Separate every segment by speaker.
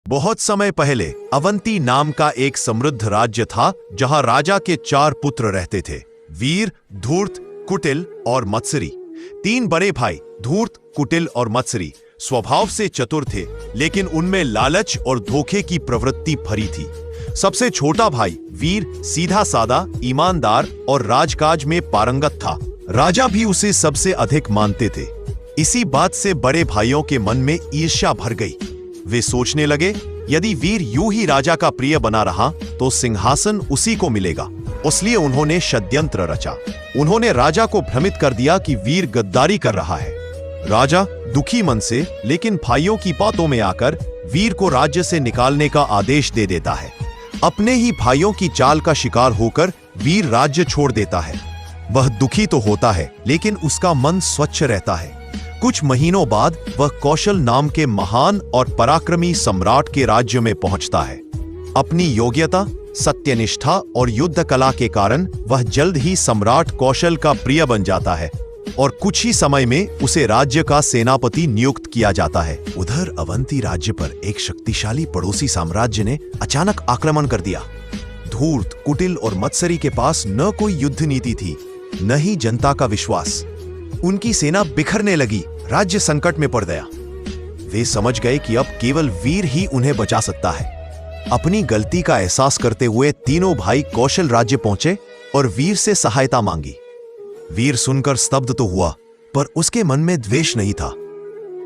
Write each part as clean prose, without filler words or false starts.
Speaker 1: बहुत समय पहले अवंती नाम का एक समृद्ध राज्य था जहां राजा के 4 पुत्र रहते थे, वीर, धूर्त, कुटिल और मत्सरी। 3 बड़े भाई धूर्त, कुटिल और मत्सरी स्वभाव से चतुर थे, लेकिन उनमें लालच और धोखे की प्रवृत्ति भरी थी। सबसे छोटा भाई वीर सीधा सादा, ईमानदार और राजकाज में पारंगत था। राजा भी उसे सबसे अधिक मानते थे। इसी बात से बड़े भाइयों के मन में ईर्ष्या भर गई। वे सोचने लगे, यदि वीर यूं ही राजा का प्रिय बना रहा तो सिंहासन उसी को मिलेगा। इसलिए उन्होंने षड्यंत्र रचा। उन्होंने राजा को भ्रमित कर दिया कि वीर गद्दारी कर रहा है। राजा दुखी मन से लेकिन भाइयों की बातों में आकर वीर को राज्य से निकालने का आदेश दे देता है। अपने ही भाइयों की चाल का शिकार होकर वीर राज्य छोड़ देता है। वह दुखी तो होता है, लेकिन उसका मन स्वच्छ रहता है। कुछ महीनों बाद वह कौशल नाम के महान और पराक्रमी सम्राट के राज्य में पहुंचता है। अपनी योग्यता, सत्यनिष्ठा और युद्ध कला के कारण वह जल्द ही सम्राट कौशल का प्रिय बन जाता है और कुछ ही समय में उसे राज्य का सेनापति नियुक्त किया जाता है। उधर अवंती राज्य पर एक शक्तिशाली पड़ोसी साम्राज्य ने अचानक आक्रमण कर दिया। धूर्त, कुटिल और मत्सरी के पास न कोई युद्ध नीति थी, न ही जनता का विश्वास। उनकी सेना बिखरने लगी, राज्य संकट में पड़ गया। वे समझ गए कि अब केवल वीर ही उन्हें बचा सकता है। अपनी गलती का एहसास करते हुए तीनों भाई कौशल राज्य पहुंचे और वीर से सहायता मांगी। वीर सुनकर स्तब्ध तो हुआ, पर उसके मन में द्वेष नहीं था।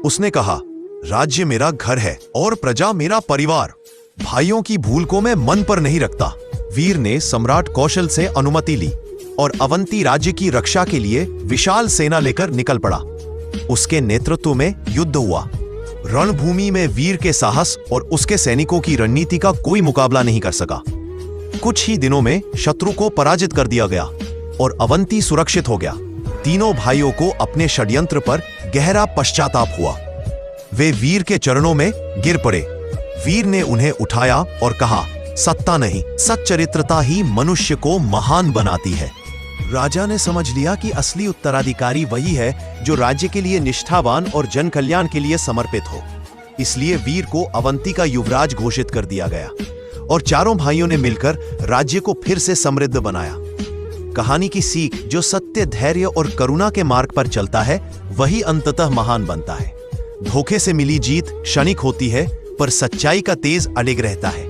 Speaker 1: उसने कहा, राज्य मेरा घर है और प्रजा मेरा परिवार। भाइयों की भूल को मैं मन पर नहीं रखता। वीर ने सम्राट कौशल से अनुमति ली और अवंती राज्य की रक्षा के लिए विशाल सेना लेकर निकल पड़ा। उसके नेतृत्व में युद्ध हुआ। रणभूमि में वीर के साहस और उसके सैनिकों की रणनीति का कोई मुकाबला नहीं कर सका। कुछ ही दिनों में शत्रु को पराजित कर दिया गया और अवंती सुरक्षित हो गया। तीनों भाइयों को अपने षड्यंत्र पर गहरा पश्चाताप हुआ। वे वीर के चरणों में गिर पड़े। वीर ने उन्हें उठाया और कहा, सत्ता नहीं, सच्चरित्रता ही मनुष्य को महान बनाती है। राजा ने समझ लिया कि असली उत्तराधिकारी वही है जो राज्य के लिए निष्ठावान और जन कल्याण के लिए समर्पित हो। इसलिए वीर को अवंती का युवराज घोषित कर दिया गया और चारों भाइयों ने मिलकर राज्य को फिर से समृद्ध बनाया। कहानी की सीख, जो सत्य, धैर्य और करुणा के मार्ग पर चलता है वही अंततः महान बनता है। धोखे से मिली जीत क्षणिक होती है, पर सच्चाई का तेज अडिग रहता है।